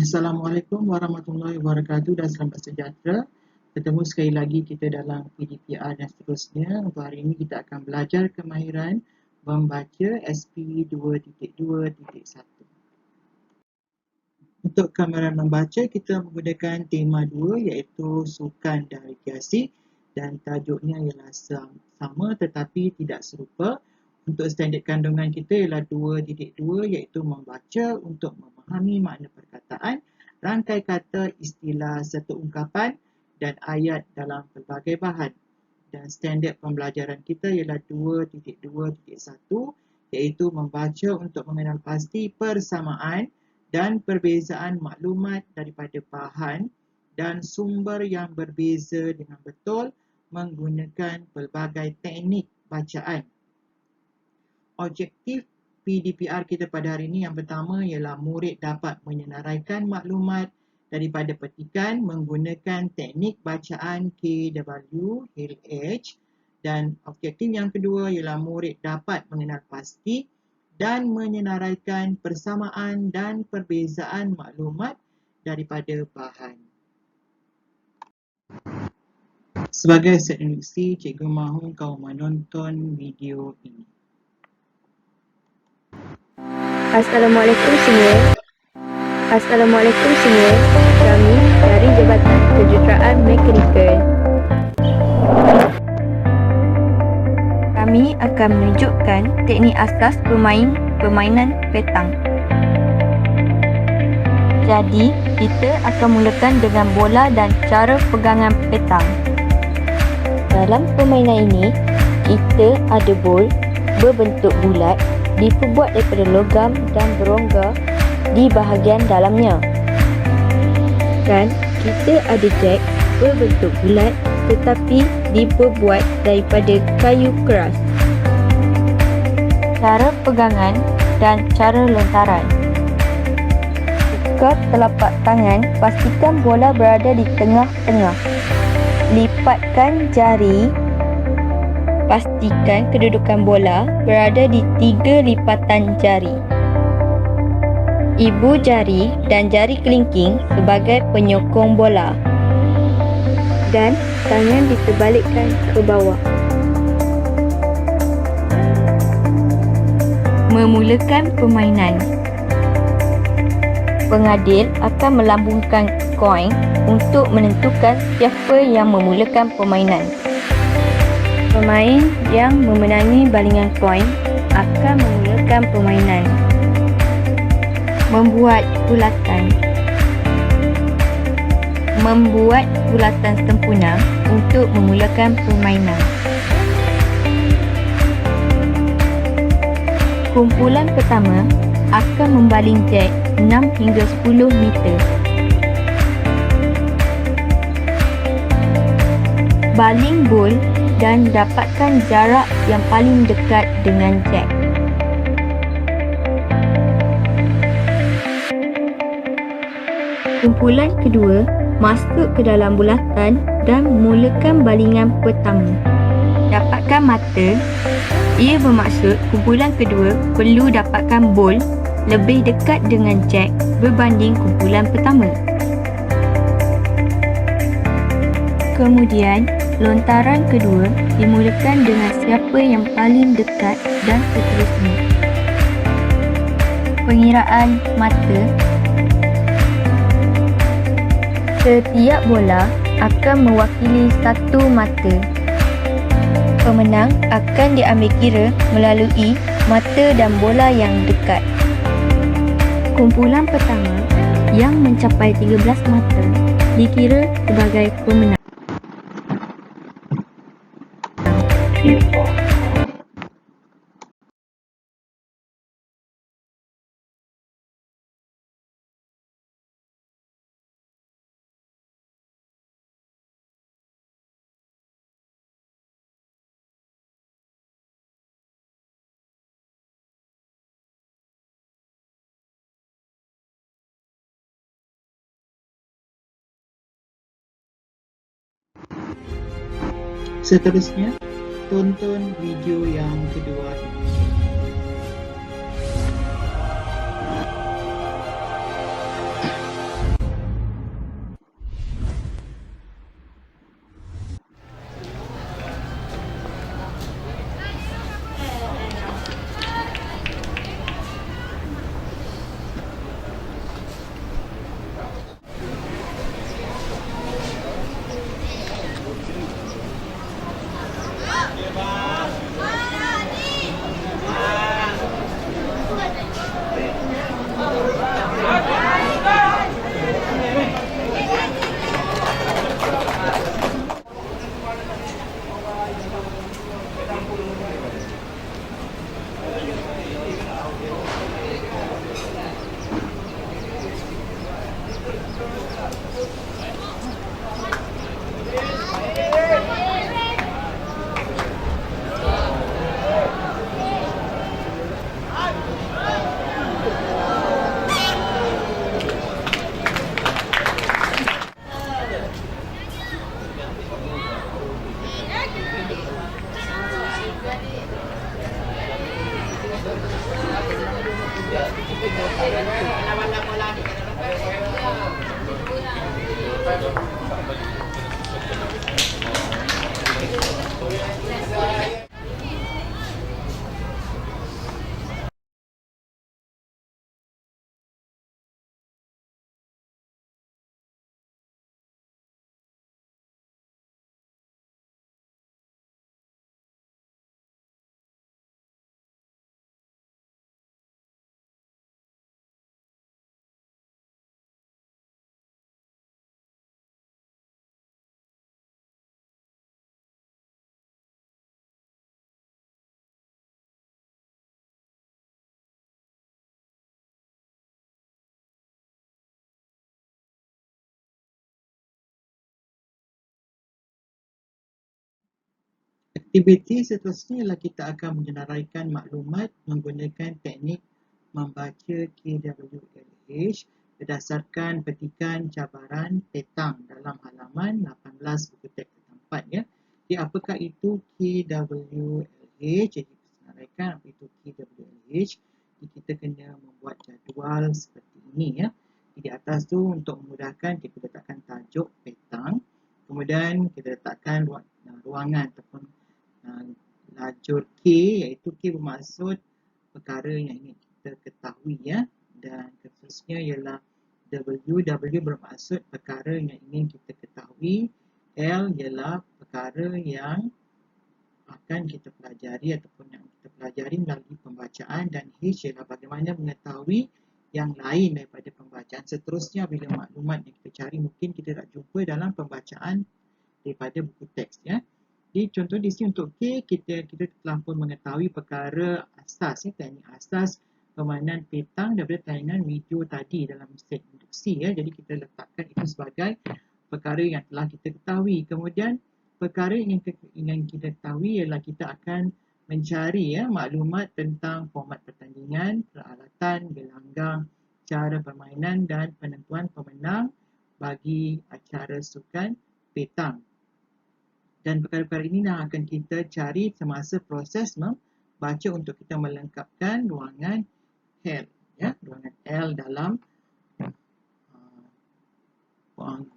Assalamualaikum warahmatullahi wabarakatuh dan selamat sejahtera. Bertemu sekali lagi kita dalam PDPR dan seterusnya. Untuk hari ini kita akan belajar kemahiran membaca SP 2.2.1. Untuk kemahiran membaca, kita menggunakan tema 2 iaitu sukan dan rekreasi dan tajuknya ialah sama tetapi tidak serupa. Untuk standard kandungan kita ialah 2.2 iaitu membaca untuk memahami makna perkataan, rangkai kata, istilah serta ungkapan dan ayat dalam pelbagai bahan. Dan standard pembelajaran kita ialah 2.2.1 iaitu membaca untuk mengenal pasti persamaan dan perbezaan maklumat daripada bahan dan sumber yang berbeza dengan betul menggunakan pelbagai teknik bacaan. Objektif PDPR kita pada hari ini yang pertama ialah murid dapat menyenaraikan maklumat daripada petikan menggunakan teknik bacaan KW, H, dan objektif yang kedua ialah murid dapat mengenal pasti dan menyenaraikan persamaan dan perbezaan maklumat daripada bahan. Sebagai set introduksi, cikgu mahu kau menonton video ini. Assalamualaikum semua. Kami dari Jabatan Kejuruteraan Mekanikal. Kami akan menunjukkan teknik asas permainan petang. Jadi, kita akan mulakan dengan bola dan cara pegangan petang. Dalam permainan ini, kita ada bol berbentuk bulat diperbuat daripada logam dan berongga di bahagian dalamnya. Dan kita ada jack berbentuk bulat tetapi diperbuat daripada kayu keras. Cara pegangan dan cara lontaran. Ikat telapak tangan, pastikan bola berada di tengah-tengah. Lipatkan jari. Pastikan kedudukan bola berada di 3 lipatan jari. Ibu jari dan jari kelingking sebagai penyokong bola. Dan tangan diterbalikkan ke bawah. Memulakan permainan. Pengadil akan melambungkan koin untuk menentukan siapa yang memulakan permainan. Pemain yang memenangi balingan koin akan memulakan permainan. Membuat bulatan. Membuat bulatan sempurna untuk memulakan permainan. Kumpulan pertama akan membaling jack 6 hingga 10 meter. Baling bol dan dapatkan jarak yang paling dekat dengan jack. Kumpulan kedua masuk ke dalam bulatan dan mulakan balingan pertama. Dapatkan mata. Ia bermaksud kumpulan kedua perlu dapatkan bol lebih dekat dengan jack berbanding kumpulan pertama. Kemudian, lontaran kedua dimulakan dengan siapa yang paling dekat dan seterusnya. Pengiraan mata. Setiap bola akan mewakili satu mata. Pemenang akan diambil kira melalui mata dan bola yang dekat. Kumpulan pertama yang mencapai 13 mata dikira sebagai pemenang. Seterusnya, tonton video yang kedua ini. Aktiviti seterusnya ialah kita akan menyenaraikan maklumat menggunakan teknik membaca KWLH berdasarkan petikan cabaran petang dalam halaman 18 buku teks keempat ya. Jadi apakah itu KWLH? Jadi senaraikan apa itu KWLH. Jadi kita kena membuat jadual seperti ini ya. Di atas tu untuk memudahkan kita letakkan tajuk petang. Kemudian kita letakkan ruangan ataupun lajur K, iaitu K bermaksud perkara yang ingin kita ketahui ya, dan seterusnya ialah W bermaksud perkara yang ingin kita ketahui, L ialah perkara yang akan kita pelajari ataupun yang kita pelajari melalui pembacaan, dan H ialah bagaimana mengetahui yang lain daripada pembacaan. Seterusnya bila maklumat yang kita cari mungkin kita tak jumpa dalam pembacaan daripada buku teks ya. Jadi contoh di sini untuk K, kita telah pun mengetahui perkara asas ya, teknik asas permainan petang daripada tayangan video tadi dalam set induksi ya. Jadi kita letakkan itu sebagai perkara yang telah kita ketahui. Kemudian perkara yang ingin kita ketahui ialah kita akan mencari ya maklumat tentang format pertandingan, peralatan, gelanggang, cara permainan dan penentuan pemenang bagi acara sukan petang. Dan perkara-perkara ini akan kita cari semasa proses membaca untuk kita melengkapkan ruangan L ya, ruangan L dalam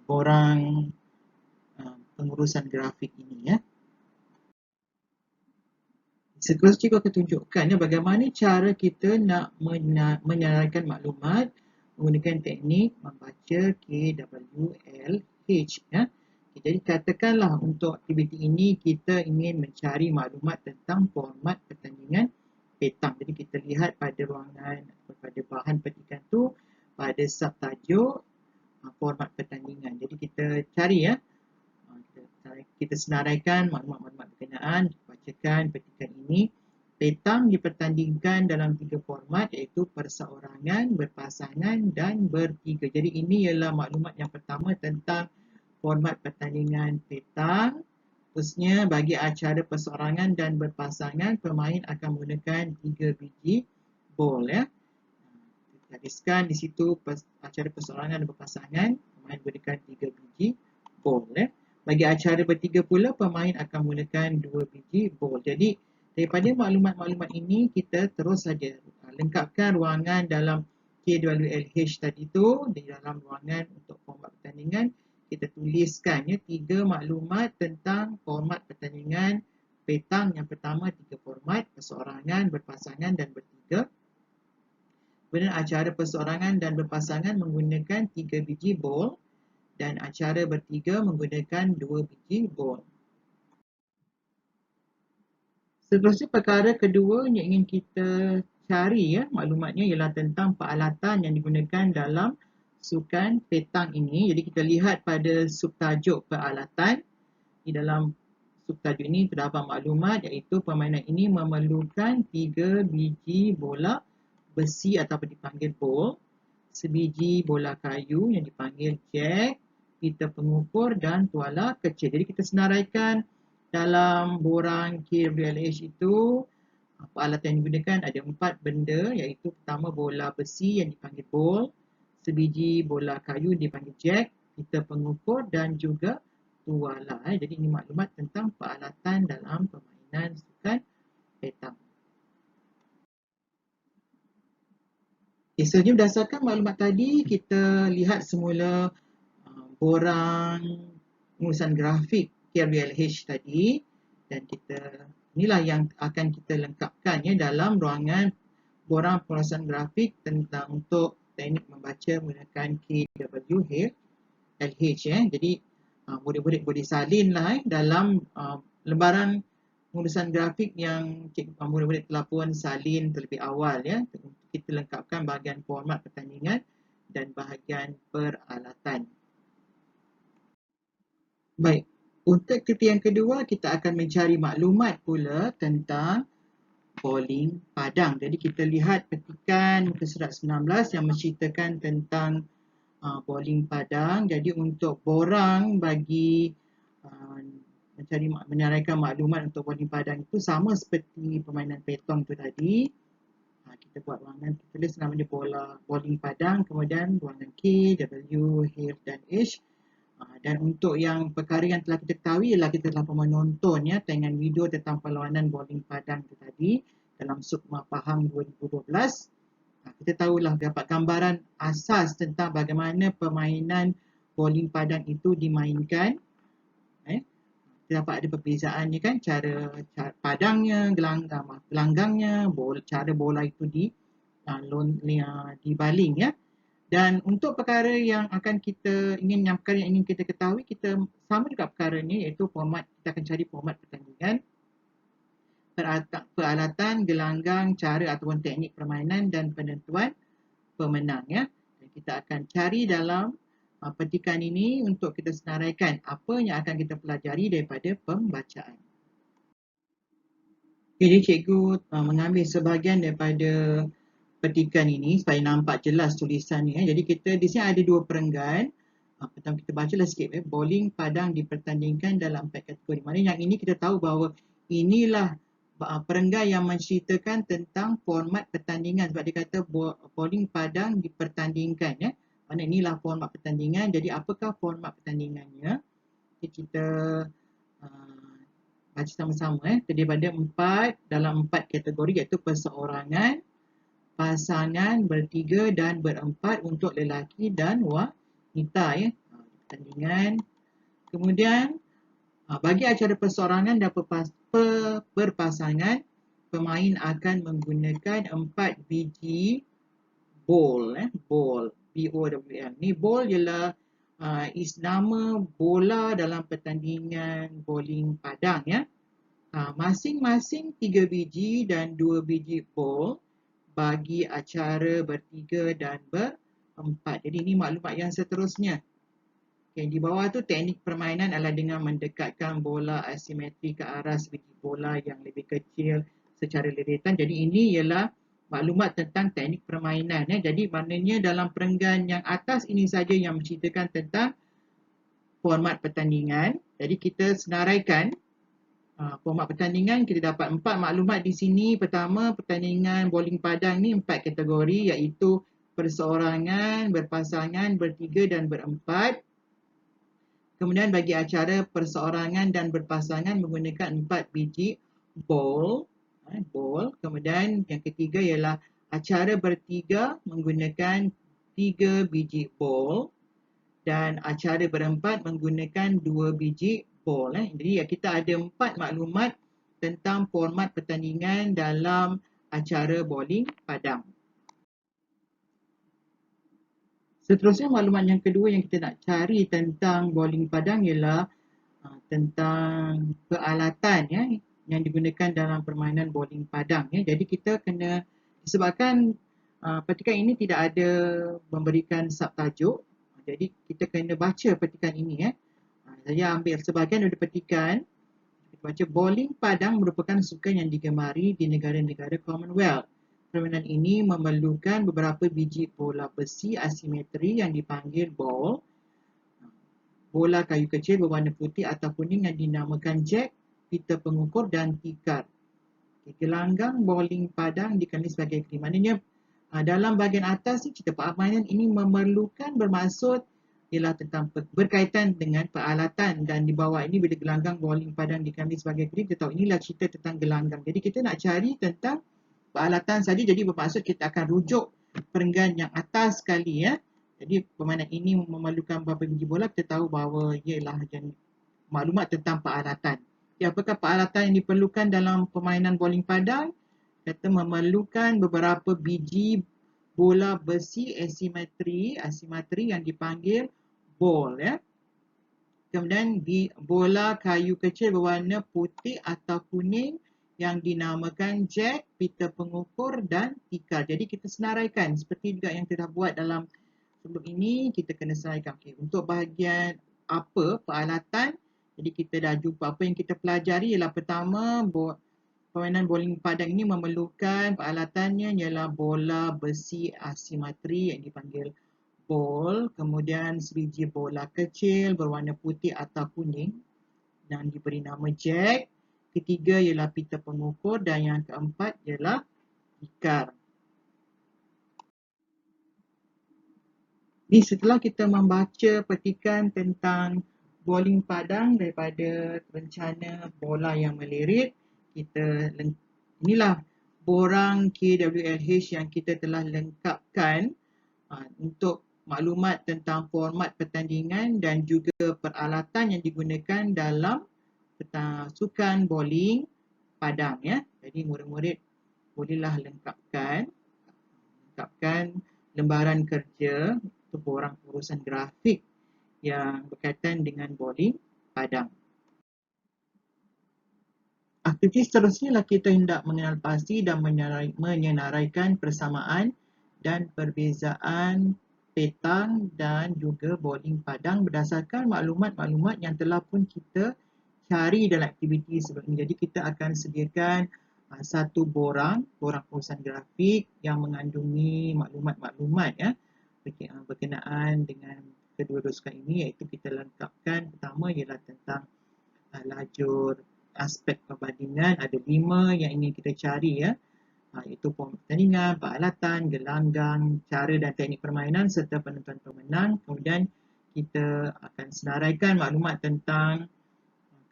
borang pengurusan grafik ini ya. Seterusnya aku akan tunjukkan ya bagaimana cara kita nak menyenaraikan maklumat menggunakan teknik membaca KWLH ya. Jadi katakanlah untuk aktiviti ini kita ingin mencari maklumat tentang format pertandingan petang. Jadi kita lihat pada ruangan, pada bahan petikan tu, pada subtajuk format pertandingan. Jadi kita cari ya, kita senaraikan maklumat-maklumat berkenaan, bacakan petikan ini. Petang dipertandingkan dalam 3 format iaitu perseorangan, berpasangan dan bertiga. Jadi ini ialah maklumat yang pertama tentang format pertandingan petang. Terusnya bagi acara perseorangan dan berpasangan, pemain akan menggunakan 3 biji bol ya. Hadiskan di situ acara perseorangan dan berpasangan, pemain menggunakan 3 biji bol ya. Bagi acara bertiga pula, pemain akan menggunakan 2 biji bol. Jadi daripada maklumat-maklumat ini kita terus saja lengkapkan ruangan dalam KWLH tadi tu. Di dalam ruangan untuk format pertandingan kita tuliskan ya 3 maklumat tentang format pertandingan petang. Yang pertama 3 format, perseorangan, berpasangan dan bertiga. Kemudian acara perseorangan dan berpasangan menggunakan 3 biji bol dan acara bertiga menggunakan 2 biji bol. Seterusnya perkara kedua yang ingin kita cari ya maklumatnya ialah tentang peralatan yang digunakan dalam sukan petang ini. Jadi kita lihat pada subtajuk peralatan. Di dalam subtajuk ini terdapat maklumat iaitu permainan ini memerlukan 3 biji bola besi atau dipanggil bol, sebiji bola kayu yang dipanggil jack, pita pengukur dan tuala kecil. Jadi kita senaraikan dalam borang KWLH itu peralatan yang digunakan ada 4 benda iaitu pertama bola besi yang dipanggil bol, sebiji bola kayu dipanggil jack, pita pengukur dan juga tuala. Jadi ini maklumat tentang peralatan dalam permainan sukan petang. Okay, so berdasarkan maklumat tadi, kita lihat semula borang pengurusan grafik KRBLH tadi, dan inilah yang akan kita lengkapkan ya dalam ruangan borang pengurusan grafik tentang untuk teknik membaca menggunakan KWLH ya. Jadi murid-murid boleh salin lah dalam lembaran pengurusan grafik yang murid-murid telah pun salin terlebih awal ya. Kita lengkapkan bahagian format pertandingan dan bahagian peralatan. Baik, untuk aktiviti yang kedua kita akan mencari maklumat pula tentang bowling padang. Jadi kita lihat petikan muka surat 19 yang menceritakan tentang bowling padang. Jadi untuk borang bagi menyarankan maklumat untuk bowling padang itu sama seperti permainan petong tu tadi. Kita buat ruangan, kita tulis namanya bola bowling padang, kemudian ruangan K, W, H dan H. Dan untuk yang perkara yang telah kita ketahui ialah kita telah menonton ya tayangan video tentang perlawanan bowling padang itu tadi dalam Sukma Pahang 2012. Kita tahulah dapat gambaran asas tentang bagaimana permainan bowling padang itu dimainkan. Kita dapat ada perbezaannya kan, cara padangnya, gelanggangnya, cara bola itu dibaling ya. Dan untuk perkara yang akan kita ingin kita ketahui, kita sama juga perkara ni, iaitu format. Kita akan cari format pertandingan, peralatan, gelanggang, cara ataupun teknik permainan dan penentuan pemenang ya. Dan kita akan cari dalam petikan ini untuk kita senaraikan apa yang akan kita pelajari daripada pembacaan. Jadi cikgu mengambil sebahagian daripada petikan ini supaya nampak jelas tulisan ni. Jadi kita di sini ada dua perenggan. Pertama kita bacalah sikit. Bowling padang dipertandingkan dalam 4 kategori. Maknanya yang ini kita tahu bahawa inilah perenggan yang menceritakan tentang format pertandingan. Sebab dia kata bowling padang dipertandingkan ya. Maknanya inilah format pertandingan. Jadi apakah format pertandingannya? Kita baca sama-sama. Terdiri pada dalam 4 kategori, iaitu perseorangan, pasangan, bertiga dan berempat untuk lelaki dan wanita ya. Pertandingan. Kemudian bagi acara perseorangan dan berpasangan, pemain akan menggunakan 4 biji ball ball B-O-W-L. Ni ball ialah nama bola dalam pertandingan bowling padang ya. Masing-masing 3 biji dan 2 biji ball bagi acara bertiga dan berempat. Jadi ini maklumat yang seterusnya. Okay, di bawah tu teknik permainan adalah dengan mendekatkan bola asimetri ke arah sebiji bola yang lebih kecil secara deretan. Jadi ini ialah maklumat tentang teknik permainan. Jadi maknanya dalam perenggan yang atas ini saja yang menceritakan tentang format pertandingan. Jadi kita senaraikan format pertandingan. Kita dapat 4 maklumat di sini. Pertama, pertandingan bowling padang ni 4 kategori, iaitu perseorangan, berpasangan, bertiga dan berempat. Kemudian bagi acara perseorangan dan berpasangan menggunakan 4 biji ball. Kemudian yang ketiga ialah acara bertiga menggunakan 3 biji ball. Dan acara berempat menggunakan 2 biji ball. Jadi kita ada 4 maklumat tentang format pertandingan dalam acara bowling padang. Seterusnya maklumat yang kedua yang kita nak cari tentang bowling padang ialah tentang peralatan ya, yang digunakan dalam permainan bowling padang ya. Jadi kita kena, disebabkan petikan ini tidak ada memberikan subtajuk, jadi kita kena baca petikan ini ya. Saya ambil sebahagian dari petikan. Kita baca, bowling padang merupakan sukan yang digemari di negara-negara Commonwealth. Permainan ini memerlukan beberapa biji bola besi asimetri yang dipanggil ball, bola kayu kecil berwarna putih atau kuning yang dinamakan jack, pita pengukur dan tikar. Gelanggang bowling padang dikenali sebagai krim. Maknanya dalam bahagian atas ni cerita permainan ini memerlukan, bermaksud ialah tentang berkaitan dengan peralatan, dan di bawah ini bila gelanggang bowling padang dikenali sebagai krim, kita tahu inilah cerita tentang gelanggang. Jadi kita nak cari tentang peralatan saja, jadi bermaksud kita akan rujuk perenggan yang atas sekali ya. Jadi permainan ini memerlukan beberapa biji bola. Kita tahu bahawa ialah maklumat tentang peralatan. Ya, apakah peralatan yang diperlukan dalam permainan bowling padang? Kita memerlukan beberapa biji bola besi asimetri yang dipanggil ball ya. Kemudian bola kayu kecil berwarna putih atau kuning yang dinamakan jack, pita pengukur dan tikar. Jadi kita senaraikan seperti juga yang kita buat dalam sebelum ini, kita kena senaraikan. Okay. Untuk bahagian apa peralatan, jadi kita dah jumpa apa yang kita pelajari ialah pertama, permainan bowling padang ini memerlukan peralatannya ialah bola besi asimetri yang dipanggil ball, kemudian sebiji bola kecil berwarna putih atau kuning yang diberi nama jack. Ketiga ialah pita pengukur dan yang keempat ialah tikar. Ini setelah kita membaca petikan tentang bowling padang daripada rencana bola yang melirik, inilah borang KWLH yang kita telah lengkapkan untuk maklumat tentang format pertandingan dan juga peralatan yang digunakan dalam sukan bowling padang ya. Jadi murid-murid bolehlah lengkapkan lembaran kerja untuk borang urusan grafik yang berkaitan dengan bowling padang. Aktiviti seterusnya ialah kita hendak mengenal pasti dan menyenaraikan persamaan dan perbezaan petang dan juga bowling padang berdasarkan maklumat-maklumat yang telah pun kita cari dalam aktiviti sebelum ini. Jadi kita akan sediakan satu borang urusan grafik yang mengandungi maklumat-maklumat ya berkenaan dengan kedua-dua sukan ini, iaitu kita lengkapkan. Pertama ialah tentang lajur aspek perbandingan, ada 5 yang ingin kita cari ya. Iaitu format pertandingan, peralatan, gelanggang, cara dan teknik permainan serta penentuan pemenang. Kemudian kita akan senaraikan maklumat tentang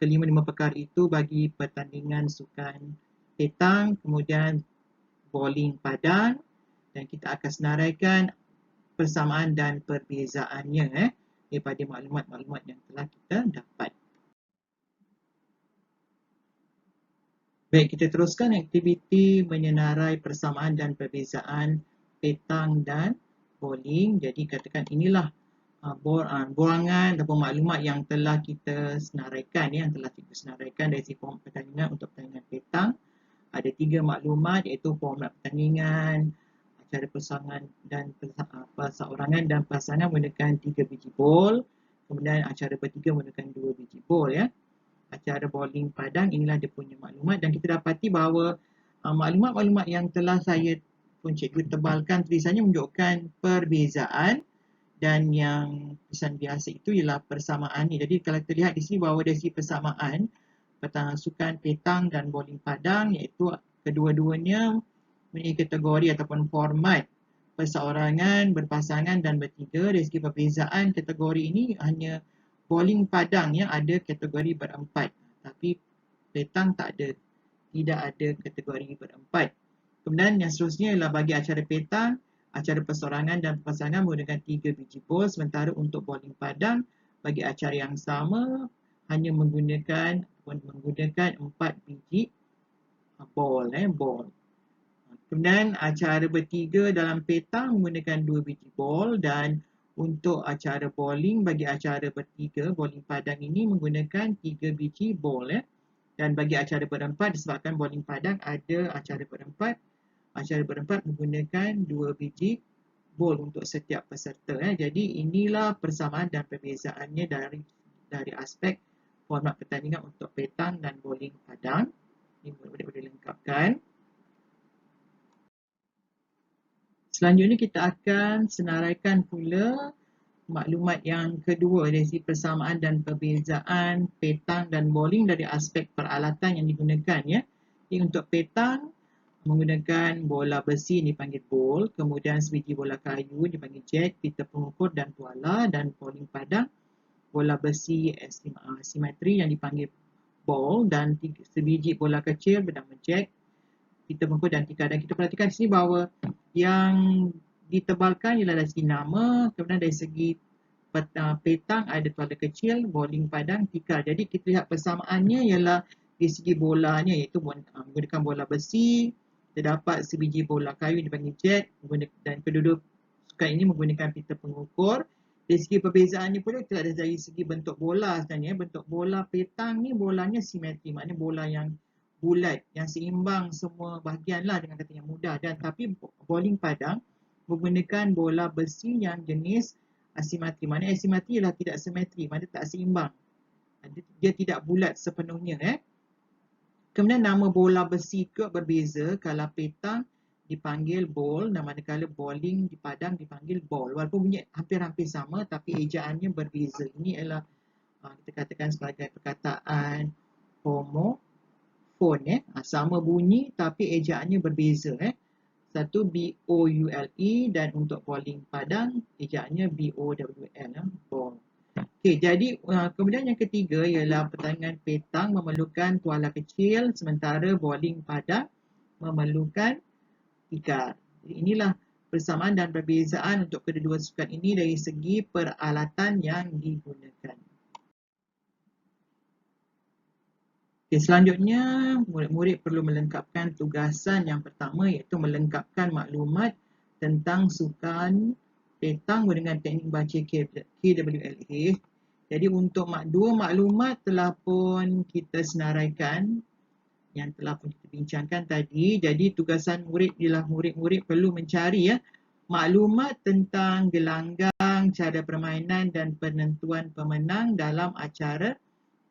kelima-lima perkara itu bagi pertandingan sukan petang, kemudian bowling padang, dan kita akan senaraikan persamaan dan perbezaannya daripada maklumat-maklumat yang telah kita dapat. Baik, kita teruskan aktiviti menyenarai persamaan dan perbezaan petang dan bowling. Jadi katakan inilah buangan ataupun maklumat yang telah kita senaraikan yang telah kita senaraikan dari segi format pertandingan untuk pertandingan petang. Ada 3 maklumat iaitu format pertandingan, acara persamaan dan perseorangan dan pasangan menggunakan 3 biji bol. Kemudian acara bertiga menggunakan 2 biji bol ya. Acara bowling padang inilah dia punya maklumat, dan kita dapati bahawa maklumat-maklumat yang telah saya pun cikgu tebalkan tulisannya menunjukkan perbezaan, dan yang tulisan biasa itu ialah persamaan ni. Jadi kalau kita lihat di sini bahawa dari segi persamaan sukan petang dan bowling padang, iaitu kedua-duanya mempunyai kategori ataupun format perseorangan, berpasangan dan bertiga. Dari segi perbezaan kategori ini hanya bowling padang yang ada kategori berempat, tapi petang tidak ada kategori berempat. Kemudian yang seterusnya ialah bagi acara petang, acara perseorangan dan pasangan menggunakan 3 biji bol, sementara untuk bowling padang bagi acara yang sama hanya menggunakan 4 biji bol. Kemudian acara bertiga dalam petang menggunakan 2 biji bol, dan untuk acara bowling bagi acara bertiga bowling padang ini menggunakan 3 biji bol Dan bagi acara berempat, disebabkan bowling padang ada acara berempat menggunakan 2 biji bol untuk setiap peserta Jadi inilah persamaan dan perbezaannya dari aspek format pertandingan untuk petang dan bowling padang. Ini boleh lengkapkan. Selanjutnya kita akan senaraikan pula maklumat yang kedua dari segi persamaan dan perbezaan petang dan bowling dari aspek peralatan yang digunakan Jadi untuk petang menggunakan bola besi yang dipanggil ball, kemudian sebiji bola kayu dipanggil jack, pita pengukur dan tuala, dan bowling padang bola besi asimetri yang dipanggil ball, dan sebiji bola kecil bernama jack, pita pengukur dan tikar. Dan kita perhatikan di sini bahawa yang ditebalkan ialah dari segi nama, kemudian dari segi petang ada tuala kecil, bowling padang, tikar. Jadi kita lihat persamaannya ialah di segi bolanya, iaitu menggunakan bola besi, terdapat sebiji bola kayu dipanggil jet, dan kedua-dua sukan ini menggunakan pita pengukur. Dari segi perbezaannya pula kita ada dari segi bentuk bola sebenarnya. Bentuk bola petang ni bolanya simetri, maknanya bola yang bulat, yang seimbang semua bahagian lah dengan kata yang mudah. Dan tapi bowling padang menggunakan bola besi yang jenis asimetri. Maknanya asimetri ialah tidak simetri, maknanya tak seimbang. Dia tidak bulat sepenuhnya. Kemudian nama bola besi juga berbeza. Kalau petang dipanggil ball, dan manakala bowling di padang dipanggil ball. Walaupun bunyi hampir-hampir sama, tapi ejaannya berbeza. Ini adalah kita katakan sebagai perkataan homofon. Sama bunyi tapi ejaannya berbeza. Satu B-O-U-L-E dan untuk bowling padang ejaannya B-O-W-L, ball. Okey, jadi kemudian yang ketiga ialah pertandingan petang memerlukan tuala kecil, sementara bowling padang memerlukan tikar. Jadi inilah persamaan dan perbezaan untuk kedua-dua sukan ini dari segi peralatan yang digunakan. Okay, selanjutnya, murid-murid perlu melengkapkan tugasan yang pertama iaitu melengkapkan maklumat tentang sukan petang dengan teknik baca KWLA. Jadi untuk dua maklumat telah pun kita senaraikan yang telah pun kita bincangkan tadi. Jadi tugasan murid ialah murid-murid perlu mencari maklumat tentang gelanggang, cara permainan dan penentuan pemenang dalam acara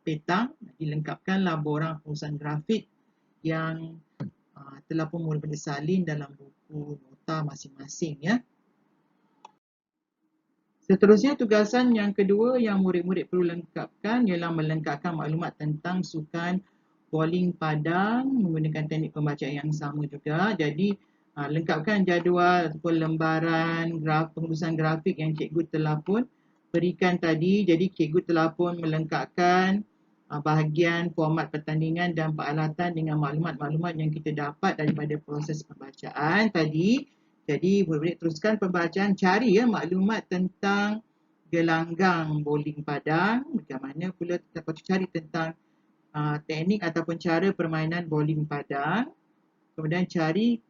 petang. Dilengkapkanlah borang pengurusan grafik yang telah pun murid-murid salin dalam buku nota masing-masing. Seterusnya, tugasan yang kedua yang murid-murid perlu lengkapkan ialah melengkapkan maklumat tentang sukan bowling padang menggunakan teknik pembacaan yang sama juga. Jadi lengkapkan jadual ataupun lembaran pengurusan grafik yang cikgu telah pun berikan tadi. Jadi cikgu telah pun melengkapkan bahagian format pertandingan dan peralatan dengan maklumat-maklumat yang kita dapat daripada proses pembacaan tadi. Jadi murid-murid teruskan pembacaan, cari maklumat tentang gelanggang bowling padang. Bagaimana pula kita patut cari tentang teknik ataupun cara permainan bowling padang. Kemudian cari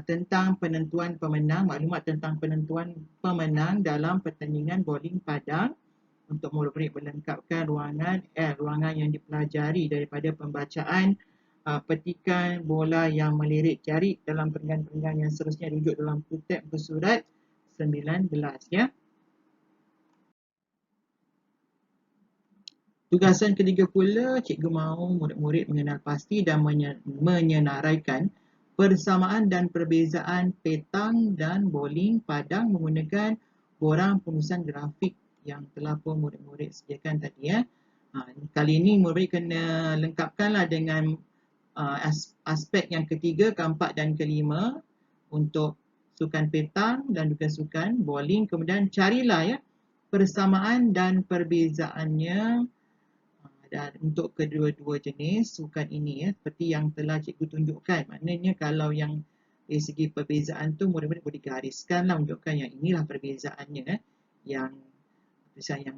tentang penentuan pemenang, maklumat tentang penentuan pemenang dalam pertandingan bowling padang. Untuk murid-murid melengkapkan ruangan yang dipelajari daripada pembacaan petikan bola yang melirik. Cari dalam perenggan-perenggan yang seterusnya rujuk dalam kutip bersurat 19 . Tugasan ketiga pula, cikgu mahu murid-murid mengenal pasti dan menyenaraikan persamaan dan perbezaan petang dan bowling padang menggunakan borang pengurusan grafik yang telah pun murid-murid sediakan tadi. Kali ini murid kena lengkapkanlah dengan aspek yang ketiga, keempat dan kelima untuk sukan petang dan juga sukan bowling. Kemudian carilah persamaan dan perbezaannya dan untuk kedua-dua jenis sukan ini seperti yang telah cikgu tunjukkan. Maknanya kalau yang dari segi perbezaan tu murid-murid boleh gariskanlah, menunjukkan yang inilah perbezaannya. Yang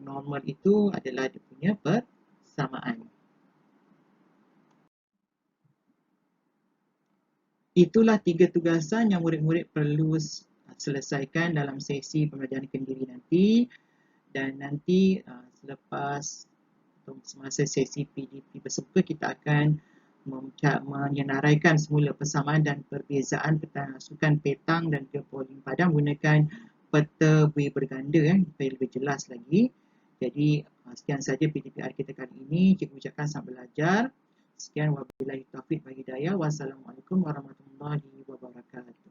normal itu adalah dia punya persamaan. Itulah 3 tugasan yang murid-murid perlu selesaikan dalam sesi pembelajaran kendiri nanti. Dan nanti selepas atau semasa sesi PDP bersebuka, kita akan menyenaraikan semula persamaan dan perbezaan sukan petang dan juga bowling padang menggunakan peta buih berganda supaya lebih jelas lagi. Jadi sekian saja PDPR kita kali ini. Cikgu ucapkan selamat belajar. Sekian, wabillahi taufiq wal hidayah. Wassalamualaikum warahmatullahi wabarakatuh.